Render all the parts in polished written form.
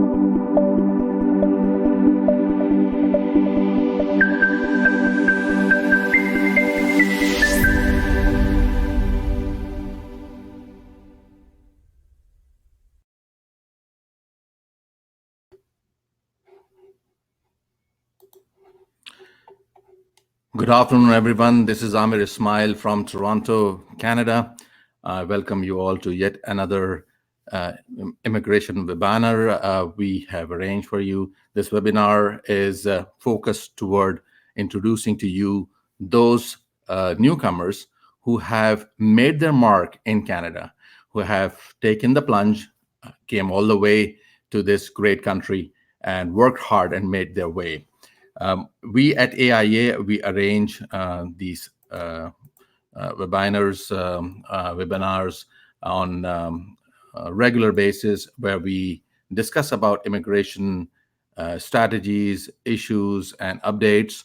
Good afternoon, everyone. This is Amir Ismail from Toronto, Canada. I welcome you all to yet another immigration webinar we have arranged for you. This webinar is focused toward introducing to you those newcomers who have made their mark in Canada, who have taken the plunge, came all the way to this great country and worked hard and made their way. We at AIA, we arrange these webinars on a regular basis where we discuss about immigration strategies, issues, and updates.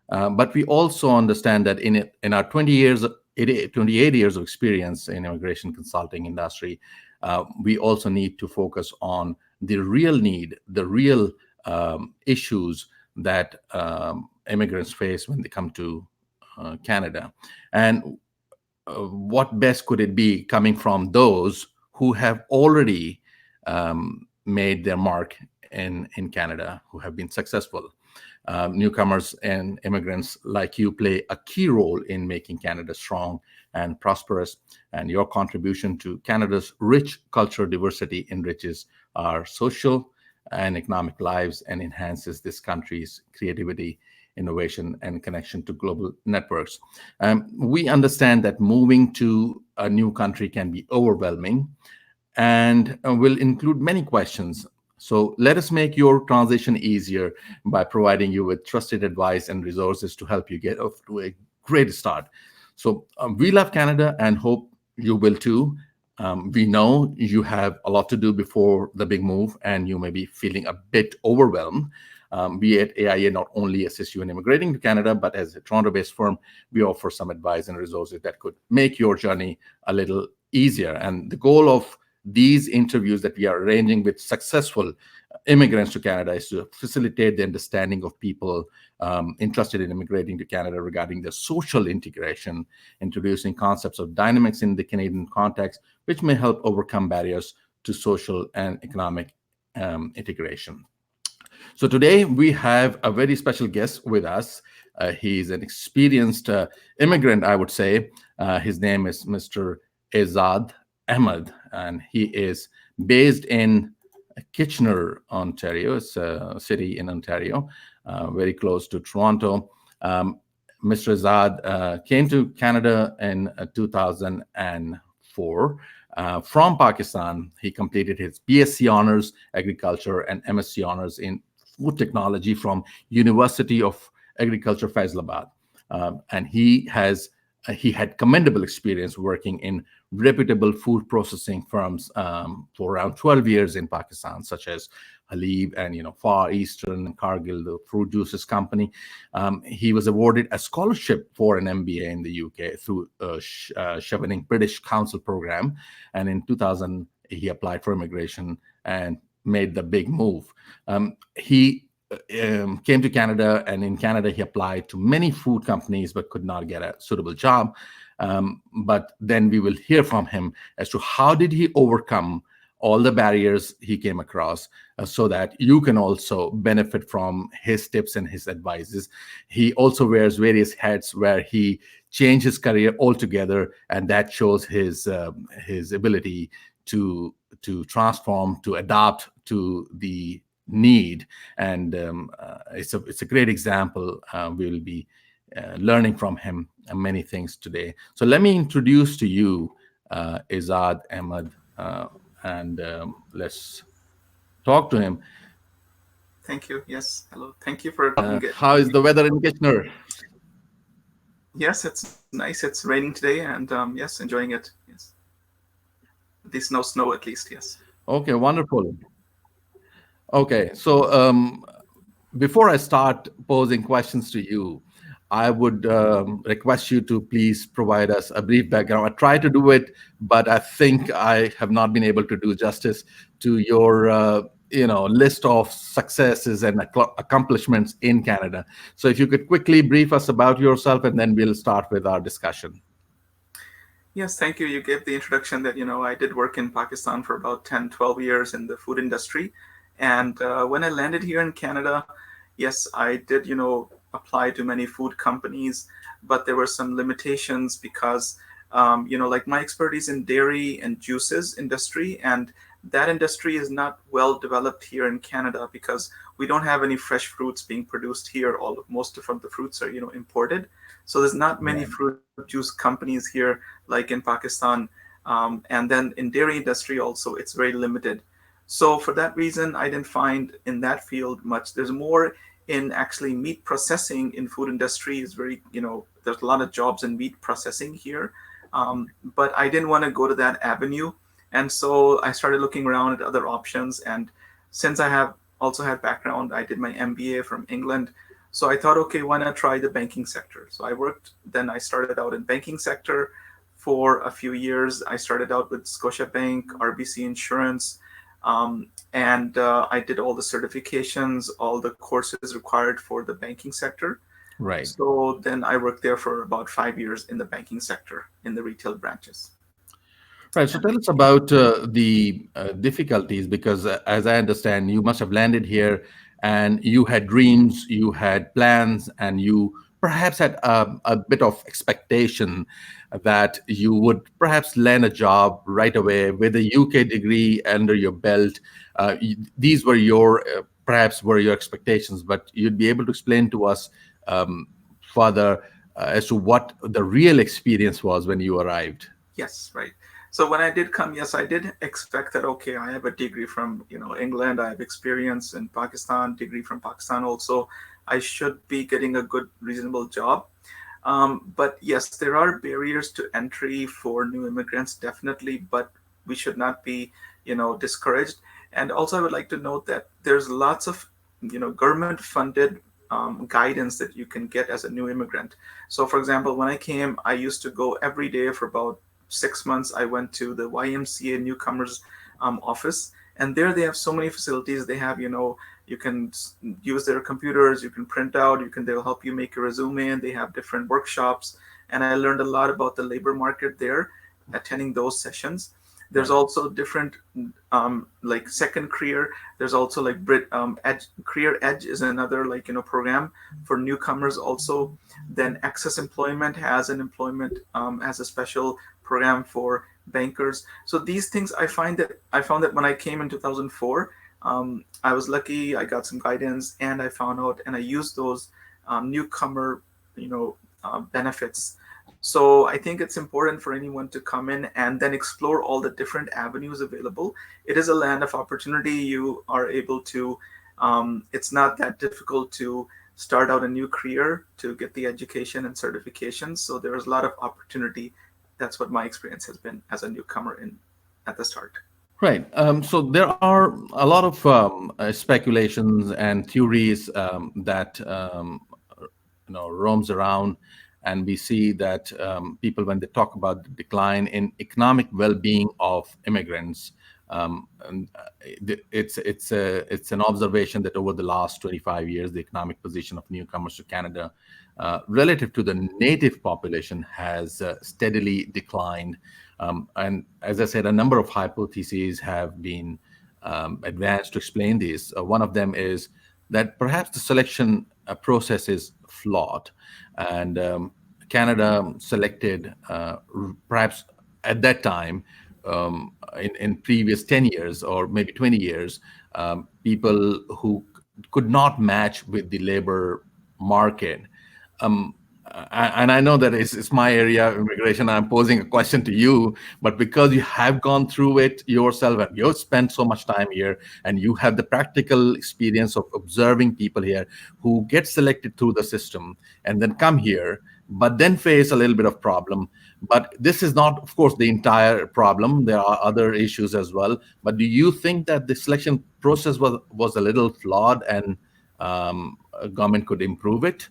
But we also understand that in our 28 years of experience in immigration consulting industry, we also need to focus on the real need, the real issues that immigrants face when they come to Canada. And what best could it be coming from those who have already made their mark in Canada, who have been successful. Newcomers and immigrants like you play a key role in making Canada strong and prosperous, and your contribution to Canada's rich cultural diversity enriches our social and economic lives and enhances this country's creativity, innovation, and connection to global networks. We understand that moving to a new country can be overwhelming and will include many questions. So let us make your transition easier by providing you with trusted advice and resources to help you get off to a great start. So we love Canada and hope you will too. We know you have a lot to do before the big move, and you may be feeling a bit overwhelmed. We at AIA not only assist you in immigrating to Canada, but as a Toronto-based firm, we offer some advice and resources that could make your journey a little easier. And the goal of these interviews that we are arranging with successful immigrants to Canada is to facilitate the understanding of people interested in immigrating to Canada regarding their social integration, introducing concepts of dynamics in the Canadian context, which may help overcome barriers to social and economic integration. So today we have a very special guest with us. He's an experienced immigrant, I would say. His name is Mr. Azad Ahmad, and he is based in Kitchener, Ontario. It's a city in Ontario, very close to Toronto. Mr. Azad came to Canada in 2004. From Pakistan, he completed his BSc Honors Agriculture and MSc Honors in Food Technology from University of Agriculture, Faisalabad. And he had commendable experience working in reputable food processing firms for around 12 years in Pakistan, such as Halib and Far Eastern and Cargill, the fruit juices company. He was awarded a scholarship for an MBA in the UK through Chevening British Council program, and in 2000 he applied for immigration and made the big move. He came to Canada, and in Canada he applied to many food companies but could not get a suitable job. But then we will hear from him as to how did he overcome all the barriers he came across so that you can also benefit from his tips and his advices. He also wears various hats where he changed his career altogether, and that shows his ability to transform, to adapt to the need. And it's a great example. We will be learning from him many things today. So let me introduce to you Azad Ahmad, and let's talk to him. Thank you. Yes. Hello. Thank you for how is the weather in Kitchener? Yes, it's nice. It's raining today, and yes, enjoying it. Yes. At least no snow, at least. Yes. Okay, wonderful. Okay, so before I start posing questions to you, I would request you to please provide us a brief background. I try to do it, but I think I have not been able to do justice to your list of successes and accomplishments in Canada. So if you could quickly brief us about yourself, and then we'll start with our discussion. Yes, thank you. You gave the introduction that, I did work in Pakistan for about 10, 12 years in the food industry. And when I landed here in Canada, yes, I did, apply to many food companies, but there were some limitations because, like my expertise in dairy and juices industry, and that industry is not well developed here in Canada because we don't have any fresh fruits being produced here. Most of the fruits are, imported. So there's not many Right. fruit juice companies here like in Pakistan. And then in dairy industry also, it's very limited. So for that reason, I didn't find in that field much. There's more in actually meat processing in food industry is very, there's a lot of jobs in meat processing here. But I didn't want to go to that avenue. And so I started looking around at other options. And since I have also had background, I did my MBA from England. So I thought, okay, why not try the banking sector? So then I started out in banking sector for a few years. I started out with Scotiabank, RBC Insurance, and I did all the certifications, all the courses required for the banking sector. Right. So then I worked there for about 5 years in the banking sector in the retail branches. Right. So And tell us about the difficulties, because as I understand, you must have landed here and you had dreams, you had plans, and you perhaps had a bit of expectation that you would perhaps land a job right away with a UK degree under your belt. These were perhaps were your expectations, but you'd be able to explain to us further as to what the real experience was when you arrived. yes, right. So when I did come, yes, I did expect that, okay, I have a degree from, England, I have experience in Pakistan, degree from Pakistan also. I should be getting a good, reasonable job. But yes, there are barriers to entry for new immigrants, definitely, but we should not be, discouraged. And also, I would like to note that there's lots of, government funded guidance that you can get as a new immigrant. So, for example, when I came, I used to go every day for about 6 months. I went to the YMCA newcomers office, and there they have so many facilities. They have, you can use their computers, you can print out, they'll help you make a resume, and they have different workshops. And I learned a lot about the labor market there, attending those sessions. There's Right. also different like second career. There's also like Edge, Career Edge is another like program for newcomers also. Then Access Employment has an employment has a special program for bankers. So these things I found that when I came in 2004, I was lucky. I got some guidance, and I found out, and I used those newcomer, benefits. So I think it's important for anyone to come in and then explore all the different avenues available. It is a land of opportunity. You are able to. It's not that difficult to start out a new career, to get the education and certifications. So there's a lot of opportunity. That's what my experience has been as a newcomer in at the start. Right. So there are a lot of speculations and theories that roams around, and we see that people, when they talk about the decline in economic well-being of immigrants, it's an observation that over the last 25 years, the economic position of newcomers to Canada relative to the native population has steadily declined. And as I said, a number of hypotheses have been advanced to explain this. One of them is that perhaps the selection process is flawed, and Canada selected perhaps at that time, in previous 10 years or maybe 20 years, people who could not match with the labor market. Um, and I know that it's my area of immigration. I'm posing a question to you, but because you have gone through it yourself and you've spent so much time here, and you have the practical experience of observing people here who get selected through the system and then come here, but then face a little bit of problem. But this is not, of course, the entire problem. There are other issues as well. But do you think that the selection process was a little flawed, and government could improve it?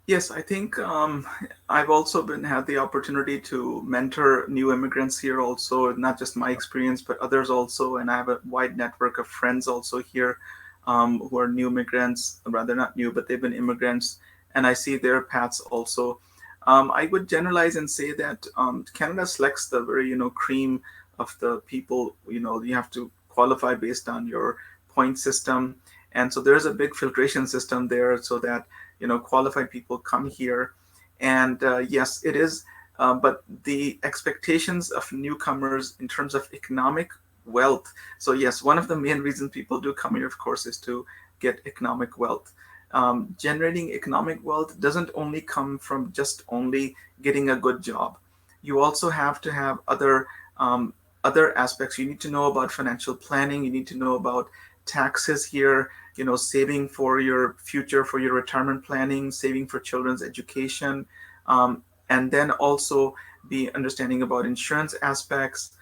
Yes, I think I've also been had the opportunity to mentor new immigrants here. Also, not just my experience, but others also, and I have a wide network of friends also here who are new immigrants, rather not new, but they've been immigrants, and I see their paths also. I would generalize and say that Canada selects the very cream of the people. You have to qualify based on your point system, and so there's a big filtration system there so that qualified people come here. And yes, it is, but the expectations of newcomers in terms of economic wealth. So yes, one of the main reasons people do come here, of course, is to get economic wealth. Generating economic wealth doesn't only come from just only getting a good job. You also have to have other aspects. You need to know about financial planning. You need to know about taxes here, saving for your future, for your retirement planning, saving for children's education, and then also be understanding about insurance aspects.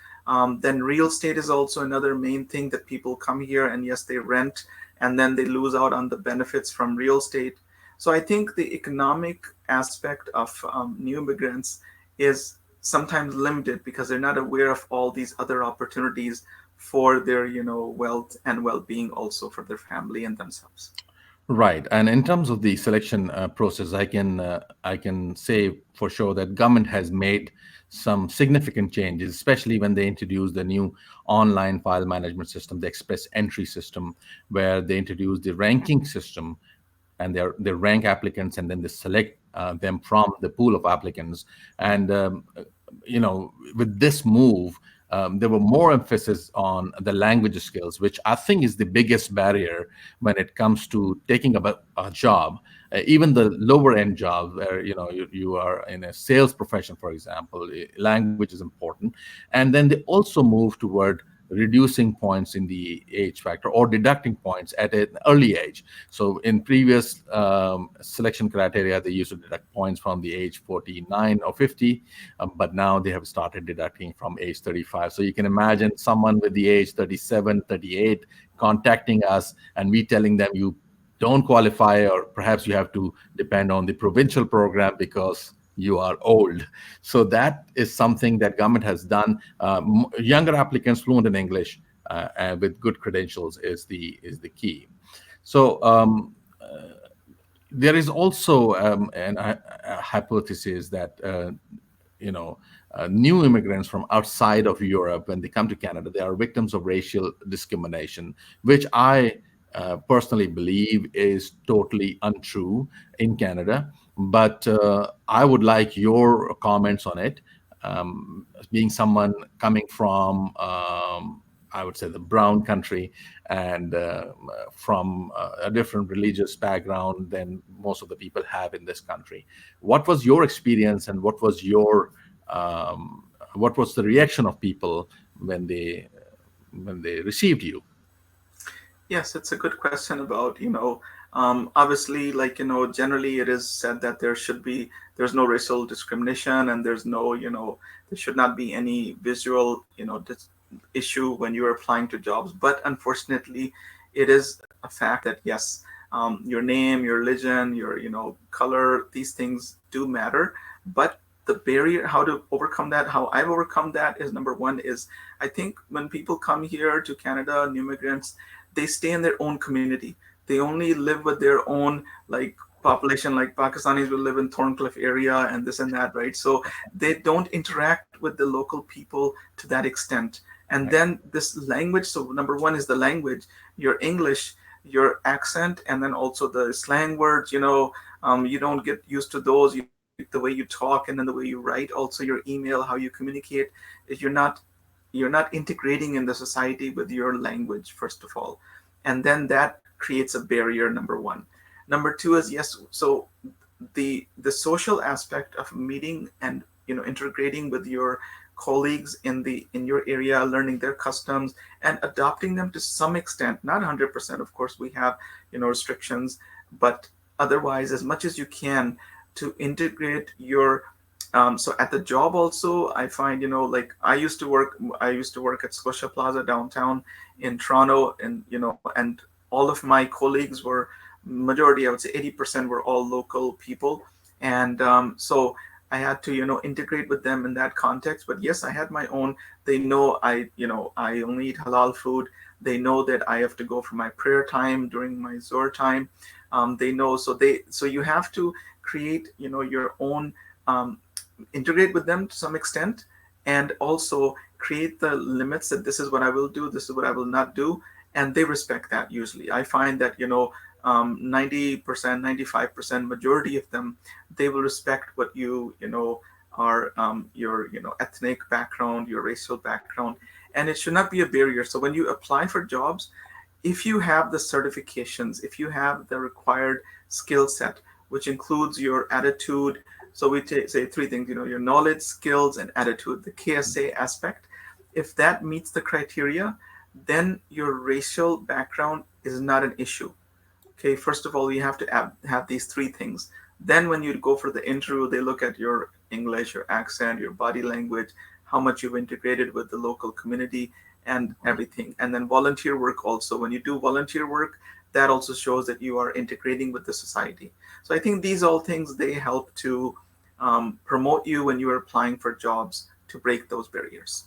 Then real estate is also another main thing that people come here and yes, they rent and then they lose out on the benefits from real estate. So I think the economic aspect of new immigrants is sometimes limited because they're not aware of all these other opportunities for their wealth and well-being also for their family and themselves. Right. And in terms of the selection process, I can say for sure that government has made some significant changes, especially when they introduced the new online file management system, the express entry system, where they introduced the ranking system, and they rank applicants and then they select them from the pool of applicants. And with this move, there were more emphasis on the language skills, which I think is the biggest barrier when it comes to taking up a job. Even the lower end jobs where you are in a sales profession, for example, language is important. And then they also move toward reducing points in the age factor or deducting points at an early age. So in previous selection criteria, they used to deduct points from the age 49 or 50, but now they have started deducting from age 35. So you can imagine someone with the age 37, 38 contacting us and we telling them you don't qualify, or perhaps you have to depend on the provincial program because you are old. So that is something that government has done. Younger applicants fluent in English and with good credentials is the key. So there is also a hypothesis that you know new immigrants from outside of Europe, when they come to Canada, they are victims of racial discrimination, which I personally believe is totally untrue in Canada. But I would like your comments on it. Being someone coming from, I would say, the brown country, and from a different religious background than most of the people have in this country. What was your experience, and what was the reaction of people when they received you? Yes, it's a good question about, obviously, like, generally it is said that there's no racial discrimination and there should not be any visual, issue when you're applying to jobs. But unfortunately, it is a fact that yes, your name, your religion, your, color, these things do matter. But the barrier, how to overcome that, how I've overcome that is number one is I think when people come here to Canada, new immigrants, they stay in their own community. They only live with their own like population, like Pakistanis will live in Thorncliffe area and this and that, right? So they don't interact with the local people to that extent. And Right. then this language. So number one is the language, your English, your accent, and then also the slang words. You don't get used to those. The way you talk and then the way you write, also your email, how you communicate. If you're not integrating in the society with your language first of all, and then that creates a barrier, number one. Number two is yes, so the social aspect of meeting and integrating with your colleagues in your area, learning their customs and adopting them to some extent, not 100%, of course we have restrictions, but otherwise as much as you can to integrate your so at the job also I find like I used to work at Scotia Plaza downtown in Toronto, and and all of my colleagues were majority, I would say 80% were all local people. And so I had to, integrate with them in that context. But yes, I had my own. They know I only eat halal food. They know that I have to go for my prayer time during my Zohar time. They know, so you have to create, your own, um, integrate with them to some extent, and also create the limits that this is what I will do, this is what I will not do, and they respect that. Usually I find that 90%, 95% majority of them, they will respect what you are, your ethnic background, your racial background, and it should not be a barrier. So when you apply for jobs, if you have the certifications, if you have the required skill set, which includes your attitude, so we say three things, your knowledge, skills, and attitude, the KSA aspect. If that meets the criteria, then your racial background is not an issue. Okay, first of all, you have to have these three things. Then when you go for the interview, they look at your English, your accent, your body language, how much you've integrated with the local community, and everything. And then volunteer work also. When you do volunteer work, that also shows that you are integrating with the society. So I think these all things, they help to promote you when you are applying for jobs, to break those barriers.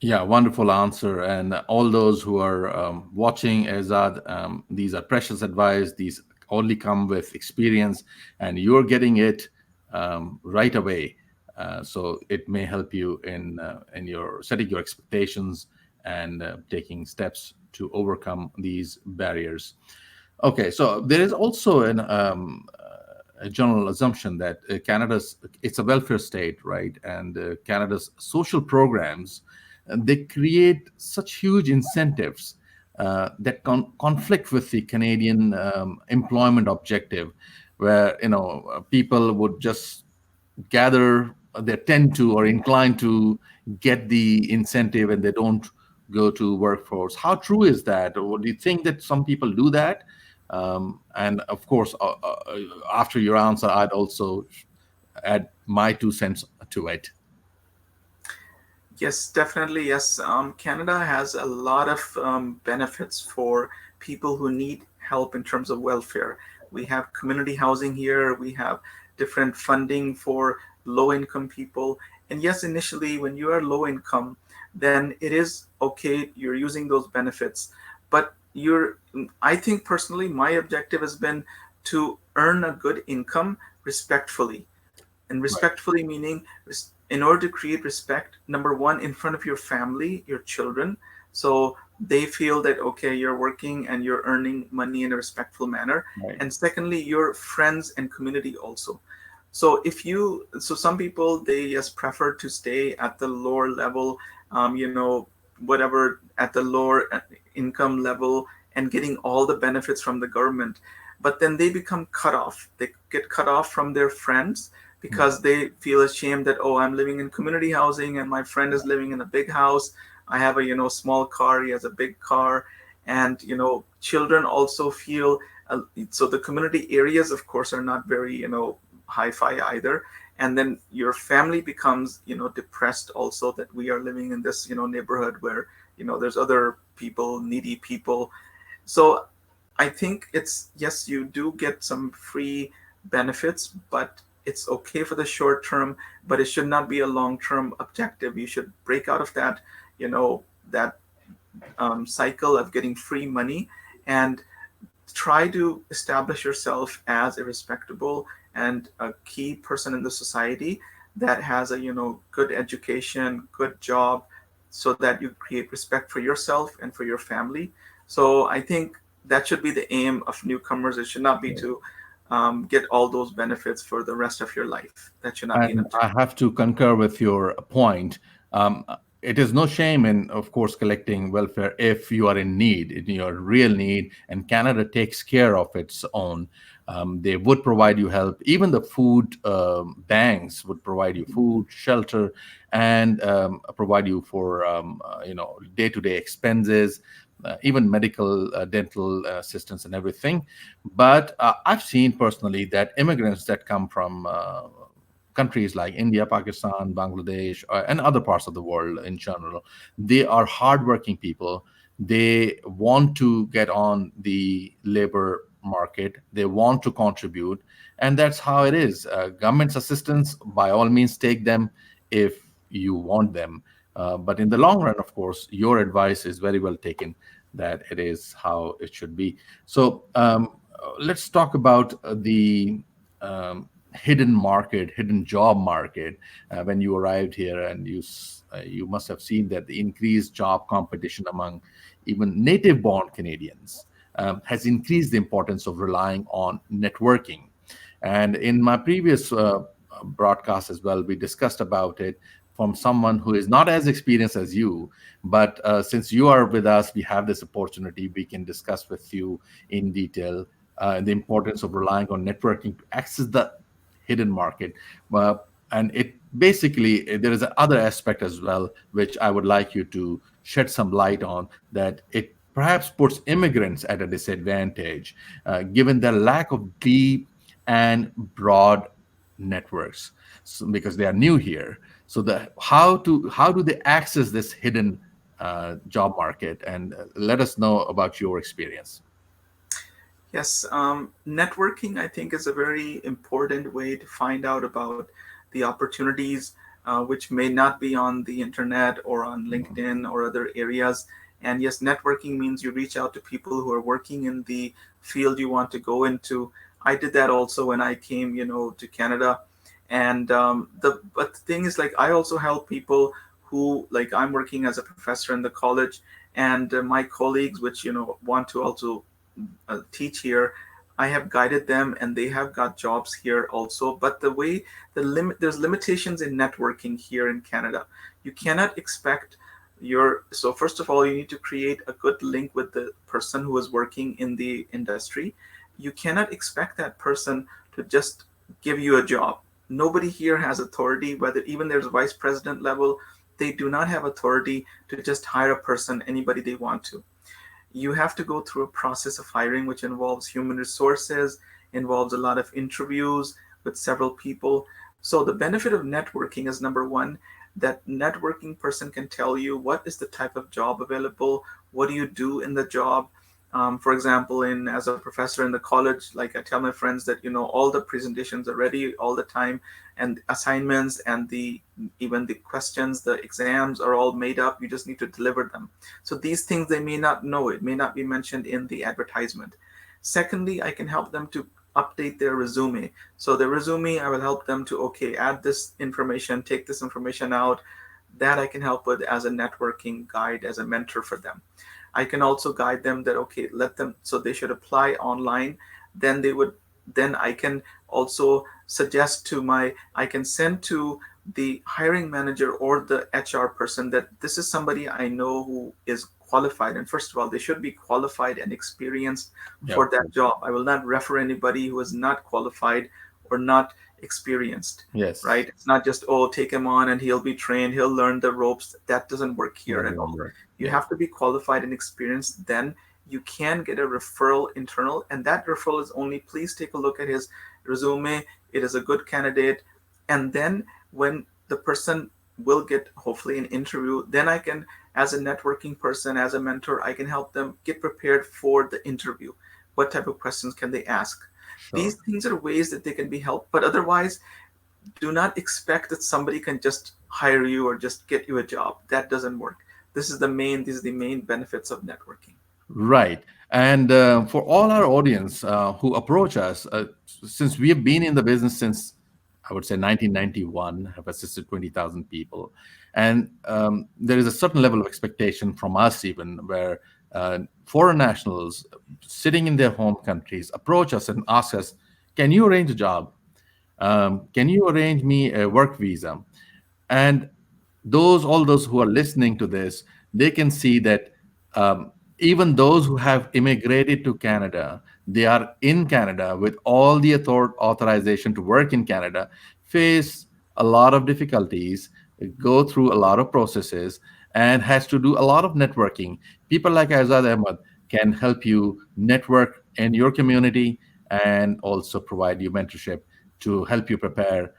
Yeah, wonderful answer. And all those who are watching, Azad, these are precious advice. These only come with experience, and you're getting it right away. So it may help you in your setting your expectations and taking steps to overcome these barriers. Okay, so there is also a general assumption that Canada's it's a welfare state, right? And Canada's social programs they create such huge incentives that conflict with the Canadian employment objective, where people would just gather, they tend to or inclined to get the incentive and they don't go to workforce. How true is that? Or do you think that some people do that? And of course, after your answer, I'd also add my 2 cents to it. Yes, definitely. Yes, Canada has a lot of benefits for people who need help in terms of welfare. We have community housing here. We have different funding for low income people. And yes, initially, when you are low income, then it is okay. You're using those benefits, but I think personally, my objective has been to earn a good income respectfully. And Right. respectfully meaning, in order to create respect, number one, in front of your family, your children, so they feel that okay, you're working and you're earning money in a respectful manner. Right. And secondly, your friends and community also. So some people, they just prefer to stay at the lower level, whatever, at the lower income level, and getting all the benefits from the government. But then they become cut off. They get cut off from their friends Right. because they feel ashamed that, oh, I'm living in community housing and my friend is living in a big house. I have a small car, he has a big car. And children also feel, so the community areas, of course, are not very hi-fi either. And then your family becomes depressed also, that we are living in this neighborhood where there's other people, needy people. So I think it's, yes, you do get some free benefits, but it's okay for the short term, but it should not be a long term objective. You should break out of that cycle of getting free money, and try to establish yourself as a respectable and a key person in the society that has a good education, good job, so that you create respect for yourself and for your family. So I think that should be the aim of newcomers. It should not be to get all those benefits for the rest of your life. That should not be an And I objective. have to concur with your point. It is no shame in, of course, collecting welfare if you are in need, in your real need, and Canada takes care of its own. They would provide you help. Even the food banks would provide you food, shelter, and provide you for day-to-day expenses, even medical, dental assistance, and everything. But I've seen personally that immigrants that come from countries like India, Pakistan, Bangladesh, and other parts of the world in general. They are hardworking people. They want to get on the labor market. They want to contribute, and that's how it is. Government's assistance, by all means, take them if you want them. But in the long run, of course, your advice is very well taken, that it is how it should be. So let's talk about the hidden market, hidden job market. When you arrived here, and you must have seen that the increased job competition among even native-born Canadians has increased the importance of relying on networking. And in my previous broadcast as well, we discussed about it from someone who is not as experienced as you. But since you are with us, we have this opportunity. We can discuss with you in detail the importance of relying on networking to access the hidden market. Uh, and it basically, there is another aspect as well, which I would like you to shed some light on, that it perhaps puts immigrants at a disadvantage, given their lack of deep and broad networks, so, because they are new here. So the how do they access this hidden job market? And let us know about your experience. Yes, networking, I think, is a very important way to find out about the opportunities which may not be on the internet or on LinkedIn or other areas. And yes, networking means you reach out to people who are working in the field you want to go into. I did that also when I came, to Canada. And but the thing is, like, I also help people who, like, I'm working as a professor in the college, and my colleagues, which want to also teach here, I have guided them and they have got jobs here also. But there's limitations in networking here in Canada. You cannot expect so first of all, you need to create a good link with the person who is working in the industry. You cannot expect that person to just give you a job. Nobody here has authority, whether even there's vice president level, they do not have authority to just hire a person, anybody they want to. You have to go through a process of hiring, which involves human resources, involves a lot of interviews with several people. So the benefit of networking is, number one, that networking person can tell you what is the type of job available, what do you do in the job. For example, as a professor in the college, like, I tell my friends that all the presentations are ready all the time, and assignments and even the questions, the exams are all made up. You just need to deliver them. So these things they may not know. It may not be mentioned in the advertisement. Secondly, I can help them to update their resume. So the resume, I will help them to, okay, add this information, take this information out. That I can help with as a networking guide, as a mentor for them. I can also guide them that, okay, let them, so they should apply online. Then then I can also suggest I can send to the hiring manager or the HR person that this is somebody I know who is qualified. And first of all, they should be qualified and experienced Yep. for that job. I will not refer anybody who is not qualified or not experienced, Yes. right? It's not just, oh, take him on and he'll be trained, he'll learn the ropes. That doesn't work here That at doesn't all. work. You Yeah. have to be qualified and experienced. Then you can get a referral internal, and that referral is only, please take a look at his resume. It is a good candidate. And then when the person will get hopefully an interview, then I can, as a networking person, as a mentor, I can help them get prepared for the interview. What type of questions can they ask? These Sure. things are ways that they can be helped, but otherwise, do not expect that somebody can just hire you or just get you a job. That doesn't work. These are the main benefits of networking. Right. And for all our audience who approach us, since we have been in the business since, I would say, 1991, have assisted 20,000 people. And there is a certain level of expectation from us, even where foreign nationals sitting in their home countries approach us and ask us, can you arrange a job? Can you arrange me a work visa? And all those who are listening to this, they can see that even those who have immigrated to Canada, they are in Canada with all the authorization to work in Canada, face a lot of difficulties, go through a lot of processes, and has to do a lot of networking. People like Azad Ahmad can help you network in your community and also provide you mentorship to help you prepare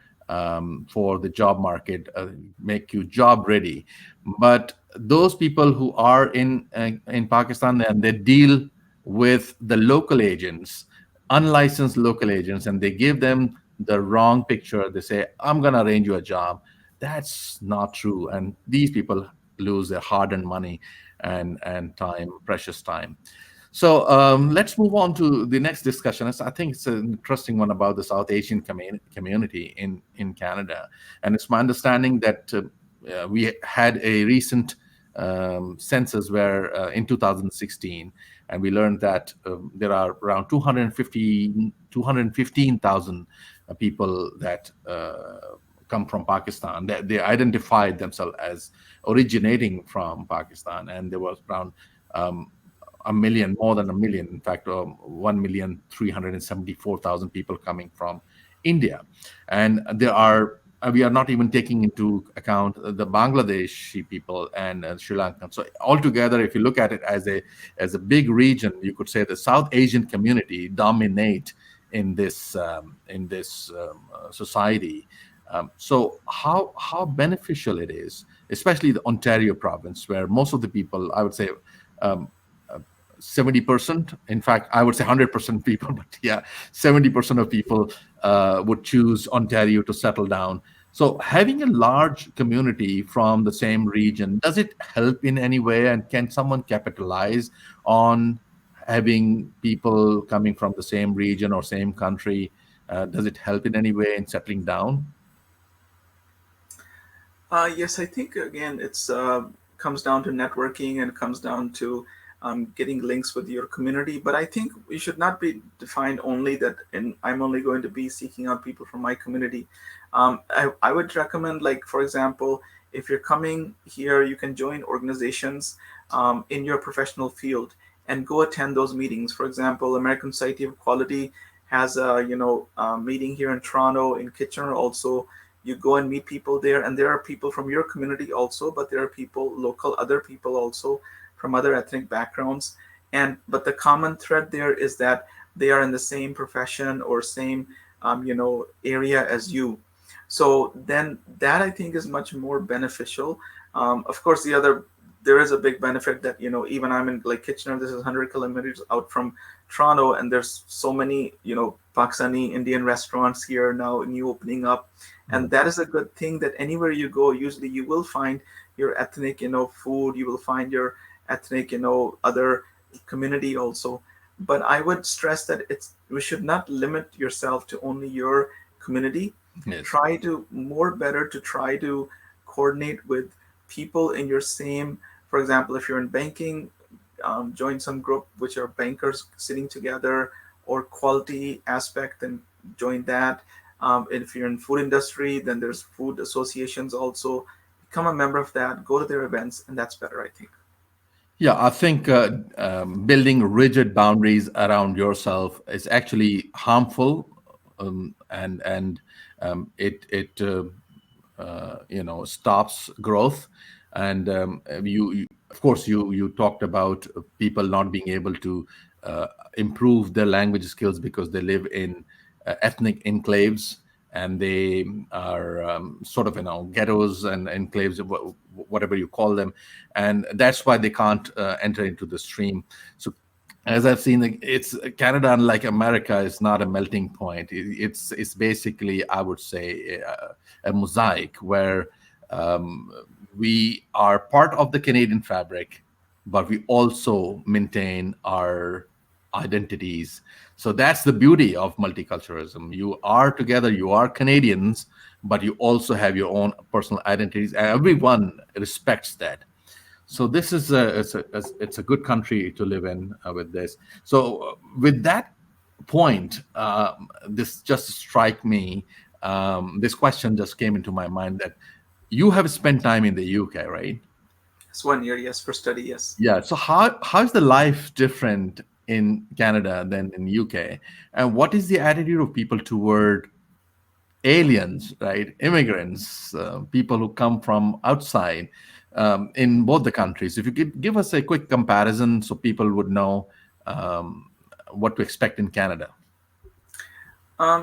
for the job market, make you job ready. But those people who are in Pakistan and they deal with the local agents, unlicensed local agents and they give them the wrong picture. They say, I'm going to arrange you a job. That's not true. And these people lose their hard earned money and time, precious time. So let's move on to the next discussion. I think it's an interesting one about the South Asian community in Canada. And it's my understanding that we had a recent census where in 2016, and we learned that there are around 215,000 people that come from Pakistan. They identified themselves as originating from Pakistan, and there was around um, a million, more than a million, in fact, 1,374,000 people coming from India. And there are, we are not even taking into account the Bangladeshi people and Sri Lankan. So altogether, if you look at it as a big region, you could say the South Asian community dominate in this society. So how beneficial it is, especially the Ontario province, where most of the people, I would say, um, 70%, in fact I would say 100% people, but yeah, 70% of people would choose Ontario to settle down. So having a large community from the same region, does it help in any way, and can someone capitalize on having people coming from the same region or same country? Does it help in any way in settling down? Yes, I think again it's comes down to networking and comes down to getting links with your community. But I think we should not be defined only that I'm only going to be seeking out people from my community. I would recommend, like for example, if you're coming here, you can join organizations in your professional field and go attend those meetings. For example, American Society of Quality has a meeting here in Toronto, in Kitchener also. You go and meet people there, and there are people from your community also, but there are people, local other people also from other ethnic backgrounds. And but the common thread there is that they are in the same profession or same area as you. So then that I think is much more beneficial. Of course, there is a big benefit that even I'm in like Kitchener. This is 100 kilometers out from Toronto, and there's so many Pakistani Indian restaurants here now, new opening up, and that is a good thing. That anywhere you go, usually you will find your ethnic food. You will find your ethnic other community also. But I would stress that we should not limit yourself to only your community. Yes. Try to more better to try to coordinate with people in your same. For example, if you're in banking, join some group which are bankers sitting together, or quality aspect, then join that. If you're in food industry, then there's food associations also. Become a member of that, go to their events, and that's better, I think. Yeah, I think building rigid boundaries around yourself is actually harmful, and it stops growth. And of course, you talked about people not being able to uh, improve their language skills because they live in ethnic enclaves, and they are sort of ghettos and enclaves, whatever you call them, and that's why they can't enter into the stream. So as I've seen, like, it's Canada, unlike America, is not a melting point. It's basically, I would say, a mosaic where um, we are part of the Canadian fabric, but we also maintain our identities. So that's the beauty of multiculturalism. You are together, you are Canadians, but you also have your own personal identities, and everyone respects that. So this is it's a good country to live in with this. So with that point, this just strike me. This question just came into my mind that you have spent time in the UK, right? It's 1 year, yes, for study, yes. Yeah. So how's the life different in Canada than in UK, and what is the attitude of people toward aliens, right? Immigrants, people who come from outside in both the countries. If you could give us a quick comparison so people would know um, what to expect in Canada.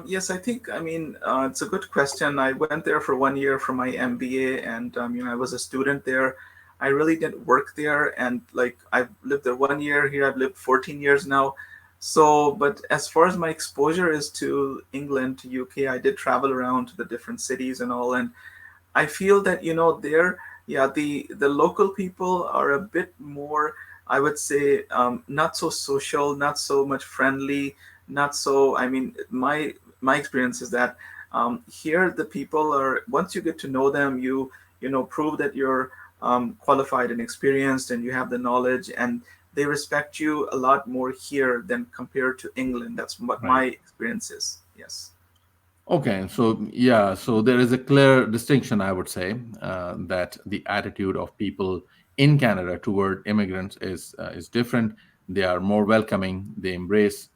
Yes, I think, I mean, it's a good question. I went there for 1 year for my MBA, and I was a student there. I really didn't work there, and like I've lived there 1 year. Here I've lived 14 years now. So, but as far as my exposure is to England, to UK, I did travel around to the different cities and all, and I feel that there, yeah, the local people are a bit more, I would say, not so social, not so much friendly, not so. I mean, my experience is that here the people are, once you get to know them, you prove that you're qualified and experienced, and you have the knowledge, and they respect you a lot more here than compared to England. That's what Right. my experience is. Yes. Okay, so yeah, so there is a clear distinction, I would say, that the attitude of people in Canada toward immigrants is different. They are more welcoming. They embrace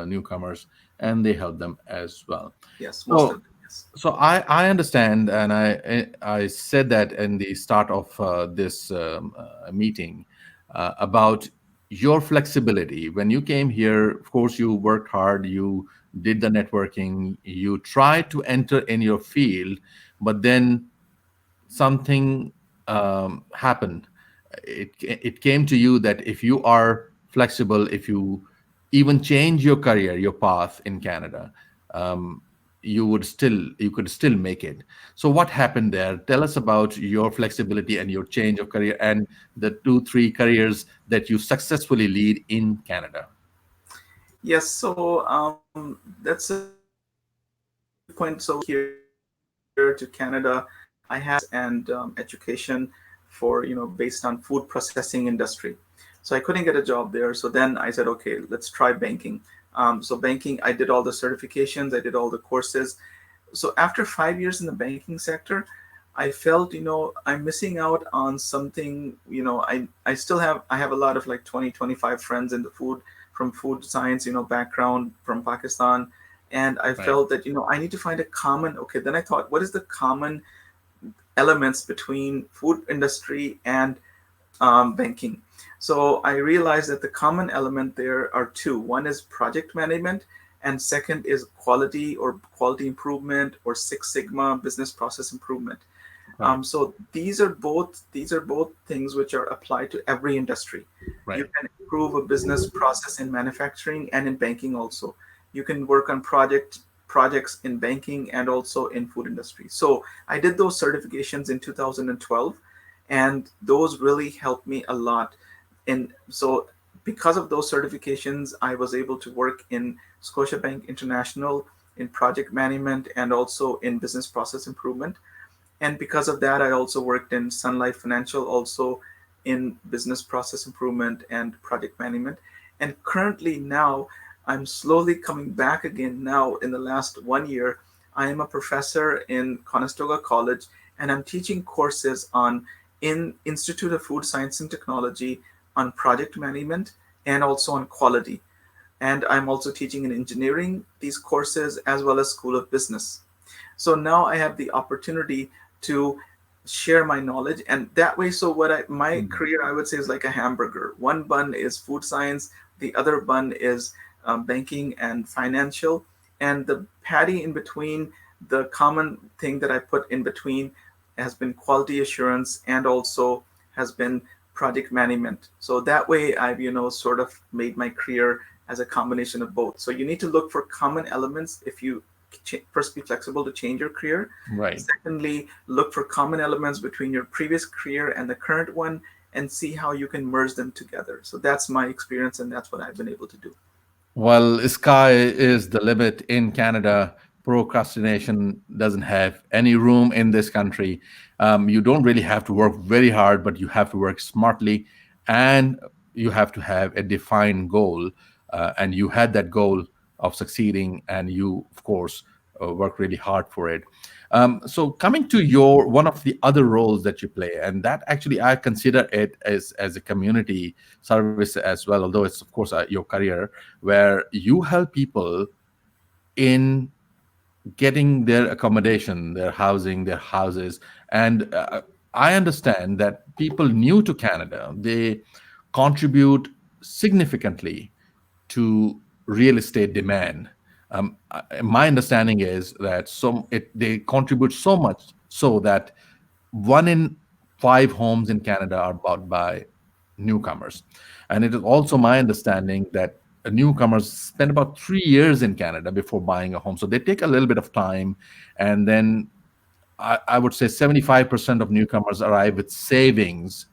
newcomers, and they help them as well. Yes. Most So of them. Yes. I understand, and I said that in the start of this meeting about your flexibility. When you came here, of course, you worked hard, you did the networking, you tried to enter in your field, but then something happened. It came to you that if you are flexible, if you even change your career, your path in Canada, um, you could still make it. So what happened there? Tell us about your flexibility and your change of career and the 2 3 careers that you successfully lead in Canada. Yes, so that's a good point. So when I came here to Canada, I had and education for based on food processing industry. So I couldn't get a job there. So then I said, okay, let's try banking. So banking, I did all the certifications, I did all the courses. So after 5 years in the banking sector, I felt I'm missing out on something. I have a lot of like 20, 25 friends in the food, from food science background from Pakistan. And I Right. felt that I need to find a common. Okay, then I thought, what is the common elements between food industry and banking? So I realized that the common element there are two. One is project management, and second is quality or quality improvement or Six Sigma business process improvement. Right. So these are both things which are applied to every industry. You Right. can improve a business process in manufacturing and in banking also. You can work on projects in banking and also in food industry. So I did those certifications in 2012, and those really helped me a lot. And so because of those certifications, I was able to work in Scotiabank International in project management and also in business process improvement. And because of that, I also worked in Sun Life Financial also in business process improvement and project management. And currently now I'm slowly coming back again. Now in the last 1 year, I am a professor in Conestoga College, and I'm teaching courses on in Institute of Food Science and Technology on project management and also on quality. And I'm also teaching in engineering these courses as well as School of Business. So now I have the opportunity to share my knowledge, and that way, so my Mm. career, I would say, is like a hamburger. One bun is food science, the other bun is banking and financial, and the patty in between, the common thing that I put in between, has been quality assurance and also has been project management. So that way I've sort of made my career as a combination of both. So you need to look for common elements. If you first, be flexible to change your career. Right. Secondly, look for common elements between your previous career and the current one, and see how you can merge them together. So that's my experience, and that's what I've been able to do. Well, sky is the limit in Canada. Procrastination doesn't have any room in this country. You don't really have to work very hard, but you have to work smartly, and you have to have a defined goal. And you had that goal of succeeding, and you, of course, work really hard for it. So, coming to your one of the other roles that you play, and that actually I consider it as a community service as well, although it's of course your career, where you help people in getting their accommodation, their housing, their houses. And I understand that people new to Canada, they contribute significantly to real estate demand. My understanding is that they contribute so much so that 1 in 5 homes in Canada are bought by newcomers. And it is also my understanding that newcomers spend about 3 years in Canada before buying a home. So they take a little bit of time, and then I would say 75% of newcomers arrive with savings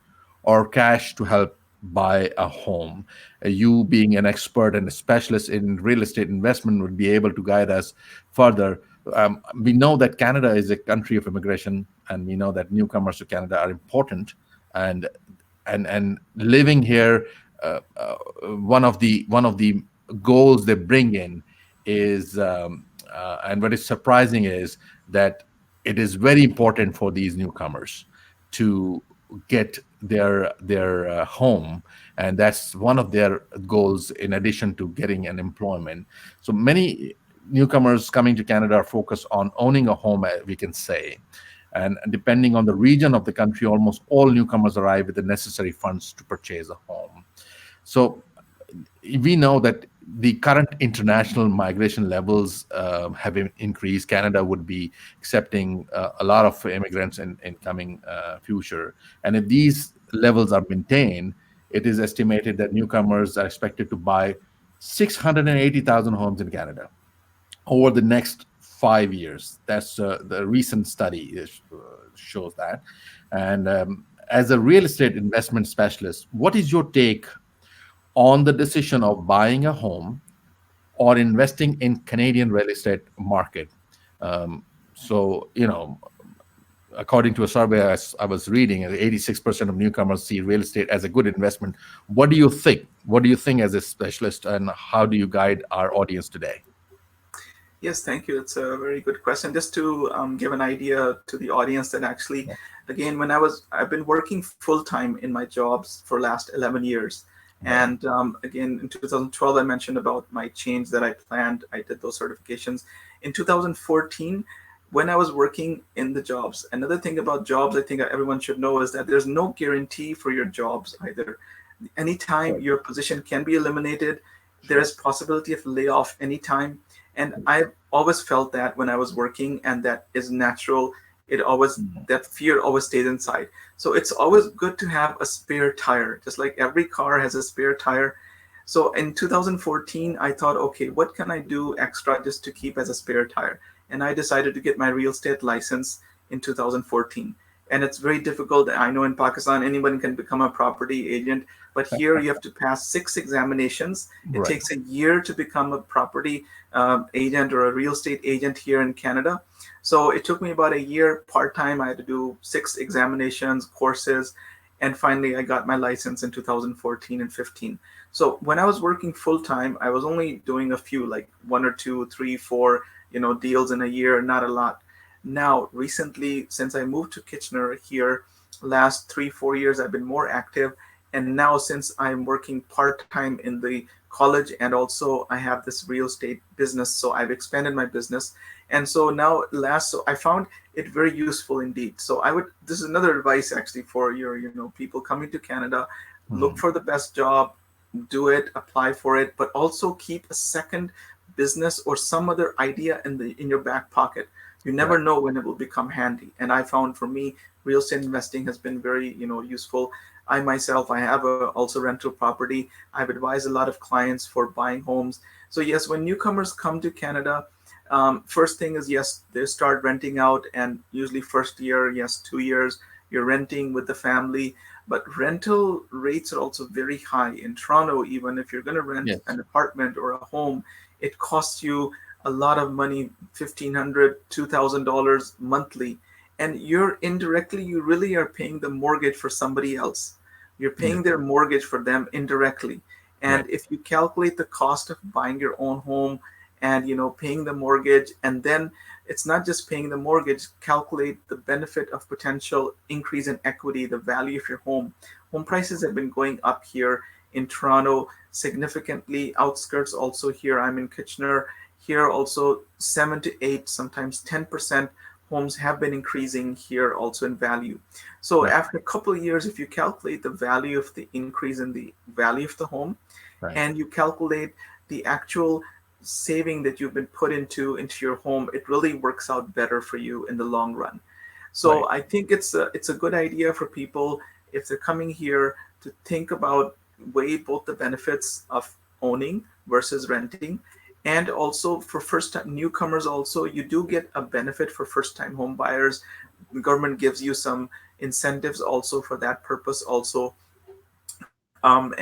or cash to help buy a home. You, being an expert and a specialist in real estate investment, would be able to guide us further. We know that Canada is a country of immigration, and we know that newcomers to Canada are important. And living here, one of the goals they bring in is, and what is surprising is that it is very important for these newcomers to get their home, and that's one of their goals in addition to getting an employment. So many newcomers coming to Canada are focused on owning a home, we can say. And depending on the region of the country, almost all newcomers arrive with the necessary funds to purchase a home. So we know that the current international migration levels have increased. Canada would be accepting a lot of immigrants in coming future. And if these levels are maintained, it is estimated that newcomers are expected to buy 680,000 homes in Canada over the next 5 years. That's the recent study shows that. And as a real estate investment specialist, what is your take on the decision of buying a home or investing in Canadian real estate market? Um, so, according to a survey I was reading, 86% of newcomers see real estate as a good investment. What do you think? What do you think as a specialist, and how do you guide our audience today? Yes, thank you. It's a very good question. Just to give an idea to the audience that actually, again, I've been working full time in my jobs for last 11 years. Right. And again, in 2012, I mentioned about my change that I planned. I did those certifications. In 2014, when I was working in the jobs, another thing about jobs I think everyone should know is that there's no guarantee for your jobs either. Anytime Right. your position can be eliminated, there Sure. is possibility of layoff anytime. And I've always felt that when I was working, and that is natural. It always, Mhm. that fear always stays inside. So it's always good to have a spare tire, just like every car has a spare tire. So in 2014, I thought, okay, what can I do extra just to keep as a spare tire? And I decided to get my real estate license in 2014. And it's very difficult. I know in Pakistan, anyone can become a property agent, but here you have to pass 6 examinations. It Right. takes a year to become a property agent or a real estate agent here in Canada. So it took me about a year part time. I had to do 6 examinations, courses, and finally I got my license in 2014 and 15. So when I was working full time, I was only doing a few, like one or two, three, four, deals in a year, not a lot. Now, recently, since I moved to Kitchener here, last 3, 4 years, I've been more active. And now, since I'm working part time in the college, and also I have this real estate business, so I've expanded my business. And so now, so I found it very useful indeed. So this is another advice actually for your, people coming to Canada. Look Mhm. for the best job, do it, apply for it, but also keep a second business or some other idea in your back pocket. You never Right. know when it will become handy. And I found, for me, real estate investing has been very, useful. I myself, I have also rental property. I've advised a lot of clients for buying homes. So yes, when newcomers come to Canada, first thing is, yes, they start renting out, and usually first year, yes, 2 years, you're renting with the family. But rental rates are also very high in Toronto. Even if you're going to rent Yes. an apartment or a home, it costs you a lot of money, $1,500, $2,000 monthly. And you really are paying the mortgage for somebody else. You're Yes. paying their mortgage for them indirectly. Right. And if you calculate the cost of buying your own home, and paying the mortgage, and then it's not just paying the mortgage, calculate the benefit of potential increase in equity, the value of your home prices have been going up here in Toronto significantly. Outskirts also, here I'm in Kitchener, here also 7 to 8, sometimes 10% homes have been increasing here also in value. So Right. after a couple of years, if you calculate the value of the increase in the value of the home, Right. and you calculate the actual saving that you've been put into your home, it really works out better for you in the long run. Right. So I think it's a good idea for people, if they're coming here, to think about, weigh both the benefits of owning versus renting. And also for first time newcomers, also you do get a benefit for first time home buyers. The government gives you some incentives also for that purpose also. And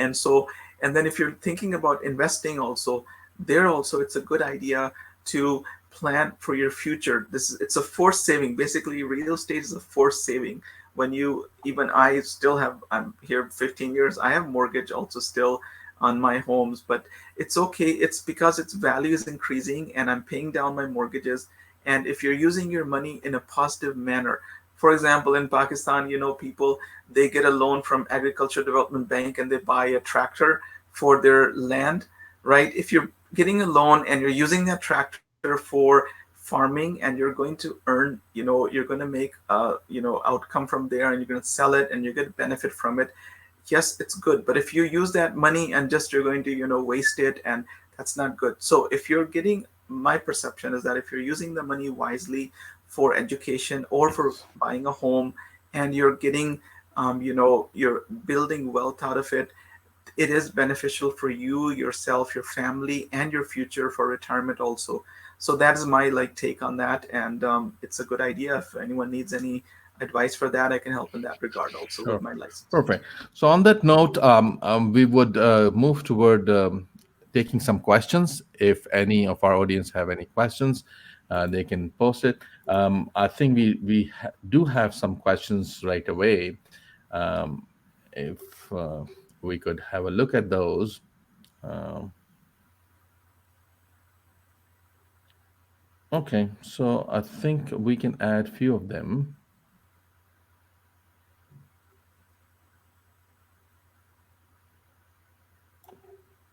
then if you're thinking about investing also, there also it's a good idea to plan for your future. It's a forced saving. Basically, real estate is a forced saving. When you even I still have I'm here 15 years. I have mortgage also still on my homes, but it's okay. It's because its value is increasing and I'm paying down my mortgages. And if you're using your money in a positive manner, for example, in Pakistan, people, they get a loan from Agriculture Development Bank and they buy a tractor for their land, right? If you're getting a loan and you're using that tractor for farming and you're going to earn, you're going to make outcome from there, and you're going to sell it and you get benefit from it. Yes, it's good. But if you use that money and just you're going to, waste it, and that's not good. So if you're getting, my perception is that if you're using the money wisely for education or for buying a home, and you're getting, you're building wealth out of it, it is beneficial for you, yourself, your family, and your future for retirement also. So that is my take on that, and it's a good idea. If anyone needs any advice for that, I can help in that regard also with Sure. my license. Perfect. So on that note, we would move toward taking some questions. If any of our audience have any questions, they can post it. I think we do have some questions right away. Um, if we could have a look at those. Um, okay, so I think we can add few of them.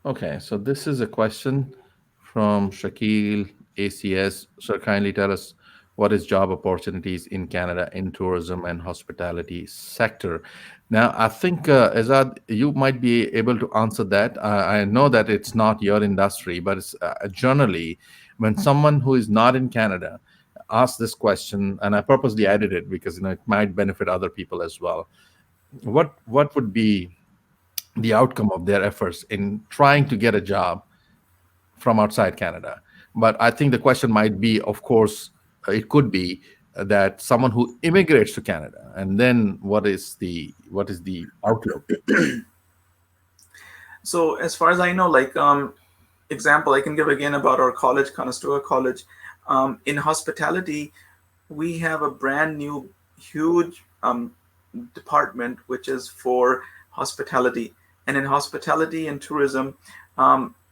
Okay, so this is a question from Shakil ACS. Sir, kindly tell us what is job opportunities in Canada in tourism and hospitality sector. Now, I think Azad, you might be able to answer that. I know that it's not your industry, but it's generally when someone who is not in Canada asks this question, and I purposely added it because it might benefit other people as well. What would be the outcome of their efforts in trying to get a job from outside Canada? But I think the question might be, of course, it could be that someone who immigrates to Canada, and then what is the outlook? So as far as I know, example I can give again about our college, Conestoga College. In hospitality, we have a brand new huge department which is for hospitality. And in hospitality and tourism,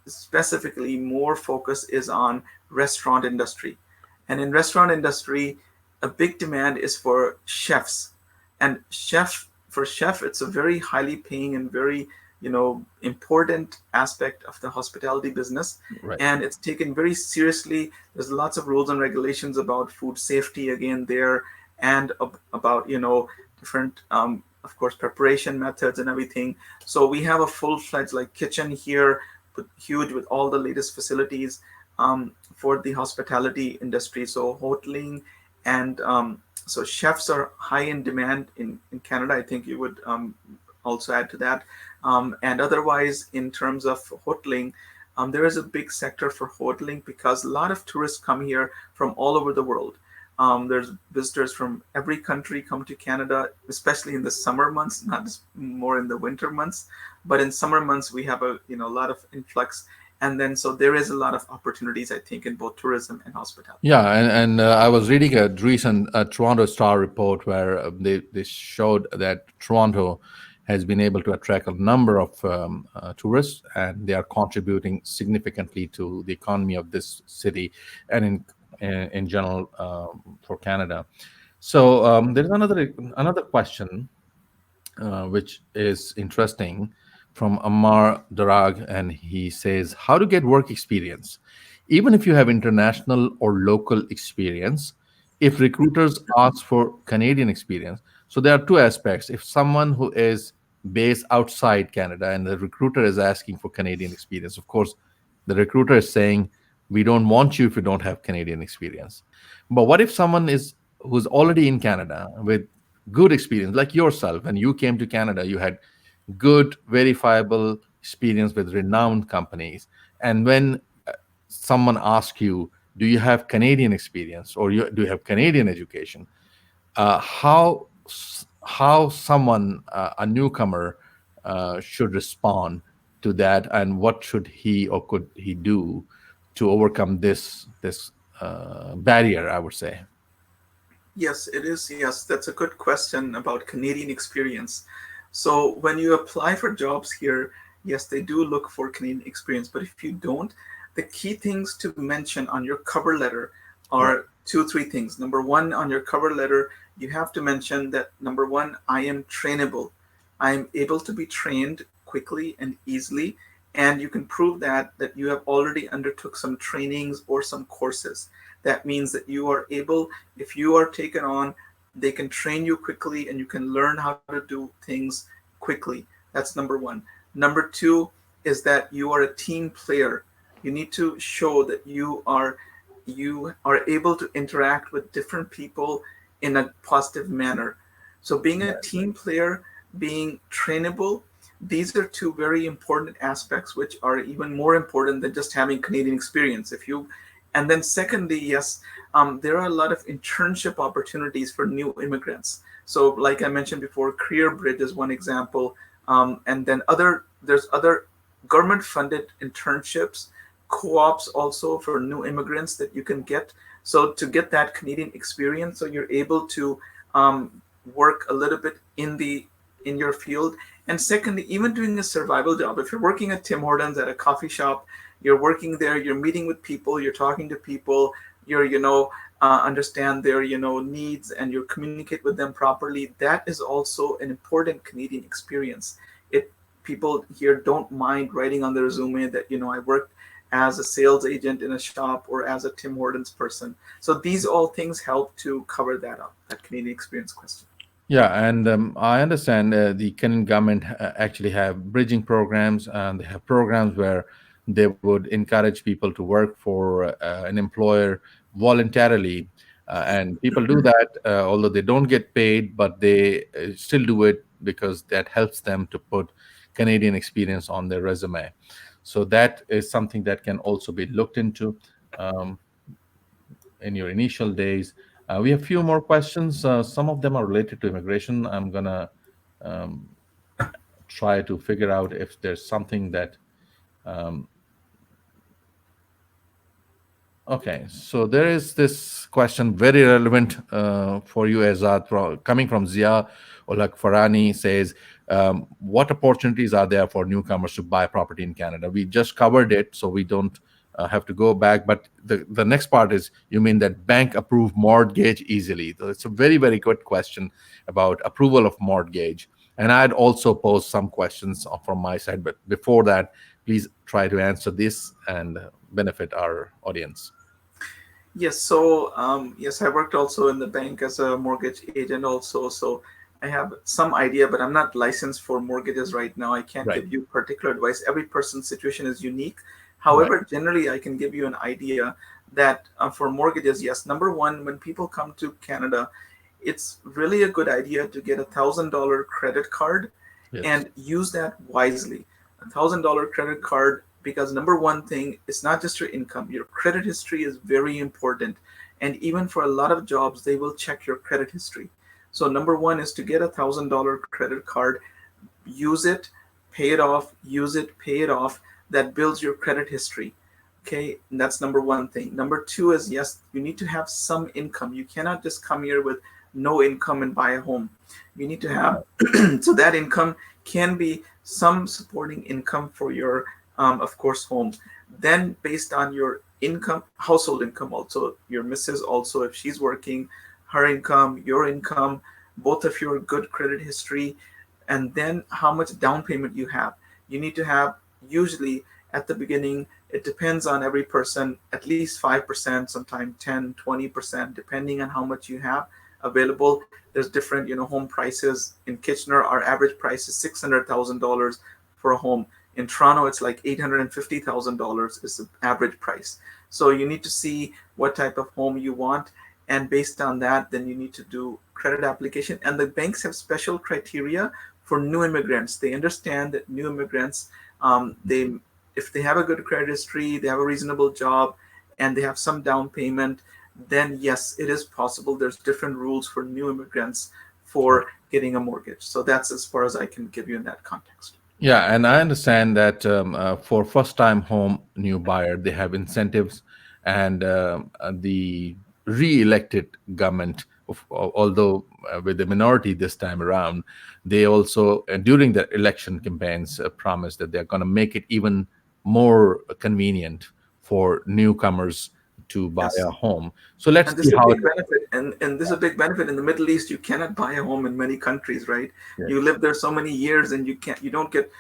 specifically, more focus is on restaurant industry. And in restaurant industry, a big demand is for chefs. And chef, it's a very highly paying and very important aspect of the hospitality business, Right. and it's taken very seriously. There's lots of rules and regulations about food safety again there, and about different of course preparation methods and everything. So we have a full-fledged kitchen here, huge, with all the latest facilities for the hospitality industry. So hoteling, and so chefs are high in demand in Canada. I think you would also add to that. And otherwise, in terms of hoteling, there is a big sector for hoteling because a lot of tourists come here from all over the world. There's visitors from every country come to Canada, especially in the summer months, not more in the winter months. But in summer months, we have a lot of influx, and then so there is a lot of opportunities, I think, in both tourism and hospitality. Yeah, and I was reading a recent Toronto Star report where they showed that Toronto has been able to attract a number of tourists, and they are contributing significantly to the economy of this city and in general for Canada. So there's another question which is interesting, from Amar Darag, and he says, "How to get work experience, even if you have international or local experience, if recruiters ask for Canadian experience." So there are two aspects. If someone who is based outside Canada and the recruiter is asking for Canadian experience, of course, the recruiter is saying, "We don't want you if you don't have Canadian experience." But what if someone is who's already in Canada with good experience, like yourself, and you came to Canada, you had good verifiable experience with renowned companies, And when someone asks you, do you have Canadian experience, or do you have Canadian education? How someone, a newcomer, should respond to that, and what should he or could he do to overcome this barrier, I would say. Yes, it is. Yes, that's a good question about Canadian experience. So when you apply for jobs here, yes, they do look for Canadian experience. But if you don't, the key things to mention on your cover letter Right. are two, three things. Number one, on your cover letter, you have to mention that number one, I am trainable. I am able to be trained quickly and easily, and you can prove that you have already undertook some trainings or some courses. That means that you are able, if you are taken on, they can train you quickly and you can learn how to do things quickly. That's number one. Number two is that you are a team player. You need to show that you are able to interact with different people in a positive manner. So being a team player, being trainable, these are two very important aspects which are even more important than just having Canadian experience. If you And then secondly, yes, there are a lot of internship opportunities for new immigrants. So like I mentioned before, Career Bridge is one example. And then there's other government funded internships, co-ops also for new immigrants that you can get. So to get that Canadian experience, so you're able to um, work a little bit in your field. And secondly, even doing a survival job, if you're working at Tim Hortons at a coffee shop, you're working there, you're meeting with people, you're talking to people, you're understand their needs, and you communicate with them properly. That is also an important Canadian experience. It People here don't mind writing on their resume that I worked as a sales agent in a shop or as a Tim Hortons person. So these all things help to cover that up, that Canadian experience question. Yeah, and I understand the Kenyan government actually have bridging programs, and they have programs where they would encourage people to work for an employer voluntarily, and people do that, although they don't get paid, but they still do it because that helps them to put Canadian experience on their resume. So that is something that can also be looked into. Um, in your initial days. We have a few more questions. Some of them are related to immigration. I'm gonna um, try to figure out if there's something that. Um, okay, so there is this question very relevant for you, Azad, coming from Zia Olak Farani says, what opportunities are there for newcomers to buy property in Canada? We just covered it, so we don't have to go back. But the next part is, you mean that bank approve mortgage easily? So it's a very, very good question about approval of mortgage. And I'd also pose some questions from my side. But before that, please try to answer this and benefit our audience. Yes, so yes, I worked also in the bank as a mortgage agent also. So I have some idea, but I'm not licensed for mortgages right now. I can't Right, give you particular advice. Every person's situation is unique. right, However, generally, I can give you an idea that for mortgages, yes, number one, when people come to Canada, it's really a good idea to get $1,000 credit card yes, and use that wisely. $1,000 credit card, because number one thing, it's not just your income. Your credit history is very important. And even for a lot of jobs, they will check your credit history. So number one is to get $1,000 credit card, use it, pay it off, use it, pay it off. That builds your credit history. Okay, and that's number one thing. Number two is, yes, you need to have some income. You cannot just come here with no income and buy a home. You need to have, so that income can be some supporting income for your, of course, home. Then, based on your income, household income, also your missus, also if she's working, her income, your income, both of your good credit history, and then how much down payment you have. You need to have, usually at the beginning, it depends on every person, at least 5%, sometimes 10, 20%, depending on how much you have available. There's different, home prices. In Kitchener, our average price is $600,000 for a home. In Toronto, it's like $850,000 is the average price. So you need to see what type of home you want, and based on that, then you need to do credit application. And the banks have special criteria for new immigrants. They understand that new immigrants, they if they have a good credit history, they have a reasonable job, and they have some down payment, then yes, it is possible. There's different rules for new immigrants for getting a mortgage. So that's as far as I can give you in that context. Yeah, and I understand that for first-time home new buyer, they have incentives, and the re-elected government, although with the minority this time around, they also during the election campaigns promised that they're going to make it even more convenient for newcomers to buy Yes. a home. So let's And this see is a how it. big benefit. And this is a big benefit in the Middle East. You cannot buy a home in many countries, right? You Yes. live there so many years and you don't get